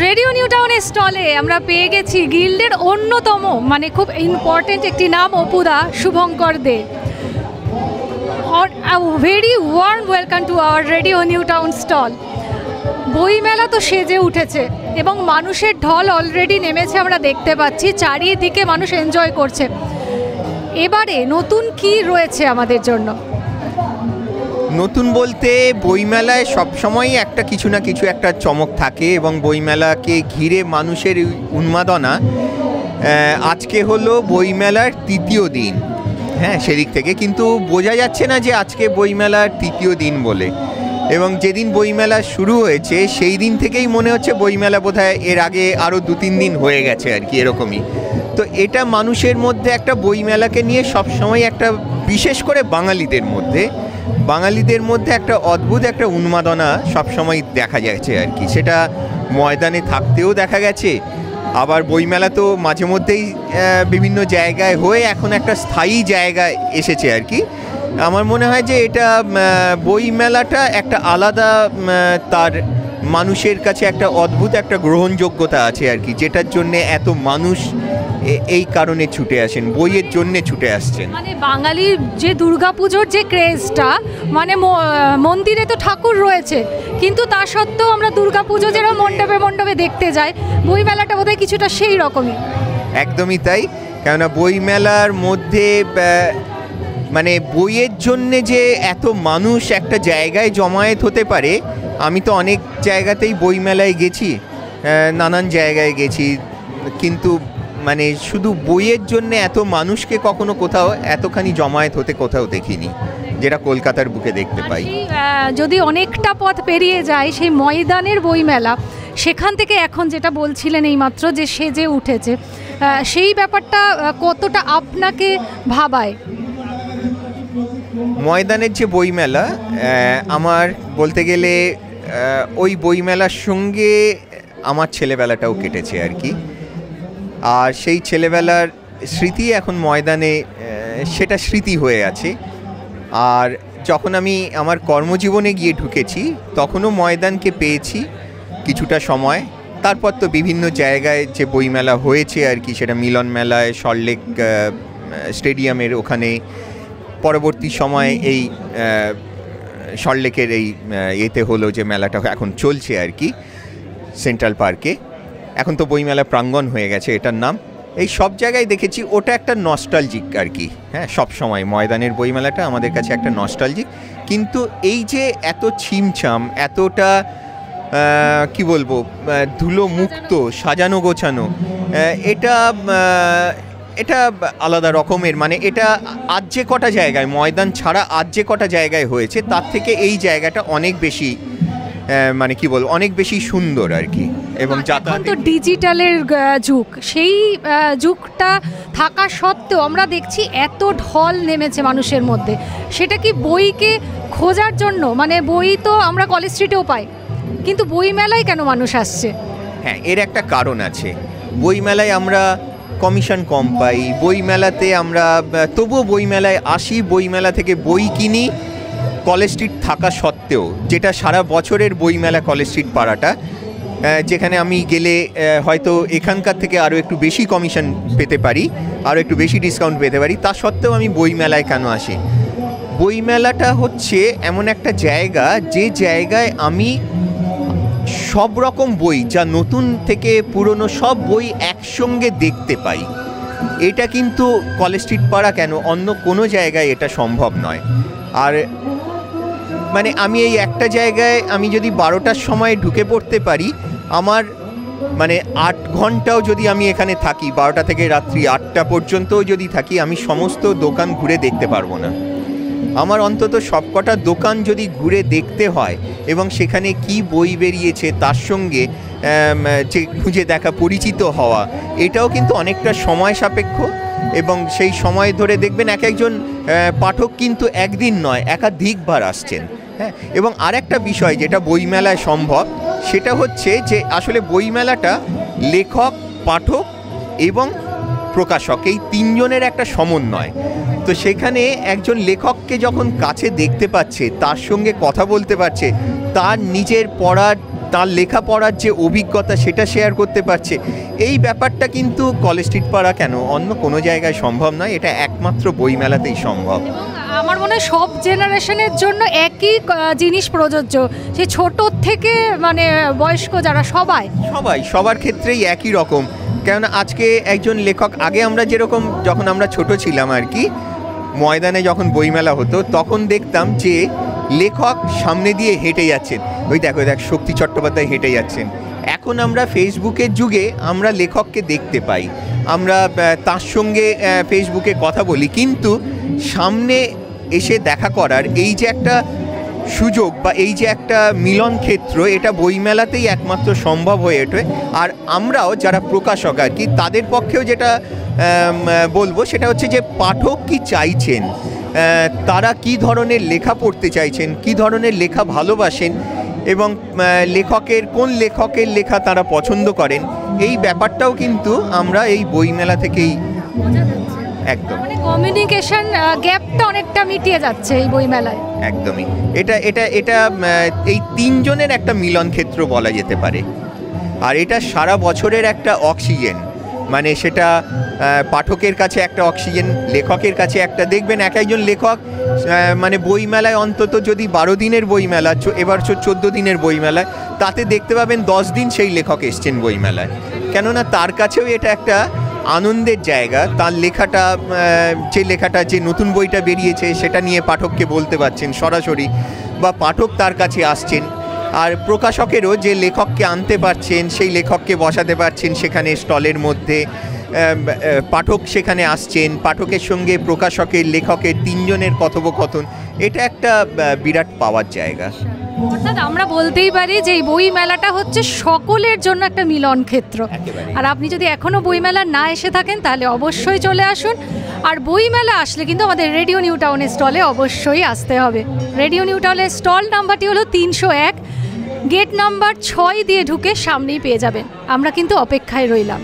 Radio new টাউনের স্টলে আমরা পেয়ে গেছি গিল্ডের অন্যতম মানে খুব ইম্পর্টেন্ট একটি নাম অপুদা Shubhankar Dey. Very warm welcome to our radio New Town stall. বইমেলা তো সেজে উঠেছে এবং মানুষের ঢল অলরেডি নেমেছে, আমরা দেখতে পাচ্ছি চারিদিকে মানুষ এনজয় করছে। এবারে নতুন কি রয়েছে আমাদের জন্য? নতুন বলতে বইমেলায় সবসময়ই একটা কিছু না কিছু একটা চমক থাকে এবং বইমেলাকে ঘিরে মানুষের উন্মাদনা। আজকে হলো বইমেলার তৃতীয় দিন, হ্যাঁ সেদিক থেকে কিন্তু বোঝা যাচ্ছে না যে আজকে বইমেলার তৃতীয় দিন বলে, এবং যেদিন বইমেলা শুরু হয়েছে সেই দিন থেকেই মনে হচ্ছে বইমেলা বোধহয় এর আগে আরও 2-3 দিন হয়ে গেছে আর কি, এরকমই। তো এটা মানুষের মধ্যে একটা বইমেলাকে নিয়ে সবসময় একটা, বিশেষ করে বাঙালিদের মধ্যে একটা অদ্ভুত একটা উন্মাদনা সবসময় দেখা যাচ্ছে আর কি। সেটা ময়দানে থাকতেও দেখা গেছে, আবার বইমেলা তো মাঝে মধ্যেই বিভিন্ন জায়গায় হয়ে এখন একটা স্থায়ী জায়গায় এসেছে আর কি। আমার মনে হয় যে এটা বইমেলাটা একটা আলাদা, তার মানুষের কাছে একটা অদ্ভুত একটা গ্রহণযোগ্যতা আছে আর কি, যেটার জন্যে এত মানুষ এই কারণে ছুটে আসেন, বইয়ের জন্যে ছুটে আসছেন। মানে বাঙালির যে দুর্গাপুজোর যে ক্রেজটা, মানে মন্দিরে তো ঠাকুর রয়েছে কিন্তু তা সত্ত্বেও আমরা দুর্গাপুজো যেরকম মণ্ডপে মণ্ডপে দেখতে যাই, বইমেলাটা বোধহয় কিছুটা সেই রকমই। একদমই তাই, কেননা বইমেলার মধ্যে মানে বইয়ের জন্যে যে এত মানুষ একটা জায়গায় জমায়েত হতে পারে, আমি তো অনেক জায়গাতেই বইমেলায় গেছি, নানান জায়গায় গেছি, কিন্তু মানে শুধু বইয়ের জন্য এত মানুষকে কখনো কোথাও এতখানি জমায়েত হতে কোথাও দেখিনি, যেটা কলকাতার বুকে দেখতে পাই। যদি অনেকটা পথ পেরিয়ে যায় সেই ময়দানের বইমেলা, সেখান থেকে এখন যেটা বলছিলেন এইমাত্র যে সেজে উঠেছে, সেই ব্যাপারটা কতটা আপনাকে ভাবায়? ময়দানের যে বইমেলা, আমার বলতে গেলে ওই বইমেলার সঙ্গে আমার ছেলেবেলাটাও কেটেছে আর কি। আর সেই ছেলেবেলার স্মৃতি এখন ময়দানে সেটা স্মৃতি হয়ে আছে। আর যখন আমি আমার কর্মজীবনে গিয়ে ঢুকেছি তখনও ময়দানকে পেয়েছি কিছুটা সময়। তারপর তো বিভিন্ন জায়গায় যে বইমেলা হয়েছে আর কি, সেটা মিলন মেলায়, সল্টলেক স্টেডিয়ামের ওখানে, পরবর্তী সময়ে এই সল্টলেকের এই এতে হলো যে মেলাটা এখন চলছে আর কি সেন্ট্রাল পার্কে, এখন তো বইমেলা প্রাঙ্গণ হয়ে গেছে এটার নাম। এই সব জায়গায় দেখেছি, ওটা একটা নস্টালজিক আর কি। হ্যাঁ, সব সময় ময়দানের বইমেলাটা আমাদের কাছে একটা নস্টালজিক। কিন্তু এই যে এত ছিমছাম, এতটা কি বলবো, ধুলো মুক্ত, সাজানো গোছানো, এটা আলাদা রকমের। মানে এটা আজ যে কটা জায়গায়, ময়দান ছাড়া আজ যে কটা জায়গায় হয়েছে তার থেকে এই জায়গাটা অনেক বেশি, মানে কি বলবো, অনেক বেশি সুন্দর আর কি। এবং এখন তো ডিজিটালের যুগ, সেই যুগটা থাকা সত্ত্বেও আমরা দেখছি এত ঢল নেমেছে মানুষের মধ্যে। সেটা কি বইকে খোঁজার জন্য? মানে বই তো আমরা কলেজ স্ট্রিটেও পাই, কিন্তু বইমেলায় কেন মানুষ আসছে? হ্যাঁ, এর একটা কারণ আছে। বইমেলায় আমরা কমিশন কম পাই, বইমেলাতে আমরা তবুও বইমেলায় আসি, বইমেলা থেকে বই কিনি কলেজ স্ট্রিট থাকা সত্ত্বেও, যেটা সারা বছরের বইমেলা কলেজ স্ট্রিট পাড়াটা, যেখানে আমি গেলে হয়তো এখানকার থেকে আরও একটু বেশি কমিশন পেতে পারি, আরও একটু বেশি ডিসকাউন্ট পেতে পারি, তা সত্ত্বেও আমি বইমেলায় কেন আসি? বইমেলাটা হচ্ছে এমন একটা জায়গা, যে জায়গায় আমি সব রকম বই, যা নতুন থেকে পুরনো সব বই একসঙ্গে দেখতে পাই। এটা কিন্তু কলেজ স্ট্রিট পাড়া কেন, অন্য কোনো জায়গায় এটা সম্ভব নয়। আর মানে আমি এই একটা জায়গায় আমি যদি 12টার সময় ঢুকে পড়তে পারি, আমার মানে 8 ঘন্টাও যদি আমি এখানে থাকি, 12টা থেকে রাত্রি 8টা পর্যন্তও যদি থাকি, আমি সমস্ত দোকান ঘুরে দেখতে পারবো না। আমার অন্তত সবকটা দোকান যদি ঘুরে দেখতে হয় এবং সেখানে কি বই বেরিয়েছে তার সঙ্গে যে খুঁজে দেখা, পরিচিত হওয়া, এটাও কিন্তু অনেকটা সময় সাপেক্ষ। এবং সেই সময় ধরে দেখবেন এক একজন পাঠক কিন্তু একদিন নয়, একাধিকবার আসছেন। হ্যাঁ, এবং আরেকটা বিষয় যেটা বইমেলায় সম্ভব, সেটা হচ্ছে যে আসলে বইমেলাটা লেখক, পাঠক এবং প্রকাশক, এই তিনজনের একটা সমন্বয়। তো সেখানে একজন লেখককে যখন কাছে দেখতে পাচ্ছে, তার সঙ্গে কথা বলতে পারছে, তার নিজের পড়ার তার লেখাপড়ার যে অভিজ্ঞতা সেটা শেয়ার করতে পারছে। এই ব্যাপারটা কিন্তু কলেজ স্ট্রিট পাড়া কেন অন্য কোনো জায়গায় সম্ভব নয়, এটা একমাত্র বইমেলাতেই সম্ভব। আমার মনে হয় সব জেনারেশনের জন্য একই জিনিস প্রযোজ্য, সে ছোট থেকে মানে বয়স্ক যারা সবার ক্ষেত্রেই একই রকম। কেননা আজকে একজন লেখক, আগে আমরা যেরকম যখন আমরা ছোট ছিলাম আর কি, ময়দানে যখন বইমেলা হতো তখন দেখতাম যে লেখক সামনে দিয়ে হেঁটে যাচ্ছেন, ওই দেখ শক্তি চট্টোপাধ্যায় হেঁটে যাচ্ছেন। এখন আমরা ফেসবুকের যুগে আমরা লেখককে দেখতে পাই, আমরা তার সঙ্গে ফেসবুকে কথা বলি, কিন্তু সামনে এসে দেখা করার এই যে একটা সুযোগ বা এই যে একটা মিলন ক্ষেত্র, এটা বইমেলাতেই একমাত্র সম্ভব হয়ে ওঠে। আর আমরাও যারা প্রকাশক আর কি, তাদের পক্ষেও যেটা বলবো সেটা হচ্ছে যে পাঠক কি চাইছেন, তারা কি ধরনের লেখা পড়তে চাইছেন, কি ধরনের লেখা ভালোবাসেন এবং কোন লেখকের লেখা তারা পছন্দ করেন, এই ব্যাপারটাও কিন্তু আমরা এই বইমেলা থেকেই একদম কমিউনিকেশন গ্যাপটা অনেকটা মিটিয়ে যাচ্ছে এই বইমেলায়। একদমই এটা এই তিনজনের একটা মিলন ক্ষেত্র বলা যেতে পারে। আর এটা সারা বছরের একটা অক্সিজেন, মানে সেটা পাঠকের কাছে একটা অক্সিজেন, লেখকের কাছে একটা। দেখবেন এক একজন লেখক মানে বইমেলায় অন্তত যদি 12 দিনের বইমেলা, এবার 14 দিনের বইমেলায়, তাতে দেখতে পাবেন 10 দিন সেই লেখক এসছেন বইমেলায়। কেননা তার কাছেও এটা একটা আনন্দের জায়গা, তার লেখাটা যে নতুন বইটা বেরিয়েছে সেটা নিয়ে পাঠককে বলতে পারছেন সরাসরি, বা পাঠক তার কাছে আসছেন। আর প্রকাশকেরও যে লেখককে আনতে পারছেন, সেই লেখককে বসাতে পারছেন সেখানে স্টলের মধ্যে, পাঠক সেখানে আসছেন, পাঠকের সঙ্গে প্রকাশকের লেখকের তিনজনের কথোপকথন, এটা একটা বিরাট পাওয়ার জায়গা। অর্থাৎ আমরা বলতেই পারি যে এই বই মেলাটা হচ্ছে সকলের জন্য একটা মিলন ক্ষেত্র। আর আপনি যদি এখনও বইমেলা না এসে থাকেন তাহলে অবশ্যই চলে আসুন। আর বইমেলা আসলে কিন্তু আমাদের রেডিও নিউ টাউনের স্টলে অবশ্যই আসতে হবে। রেডিও নিউ টাউনের স্টল নাম্বারটি হলো 301, গেট নাম্বার 6 দিয়ে ঢুকে সামনেই পেয়ে যাবেন। আমরা কিন্তু অপেক্ষায় রইলাম।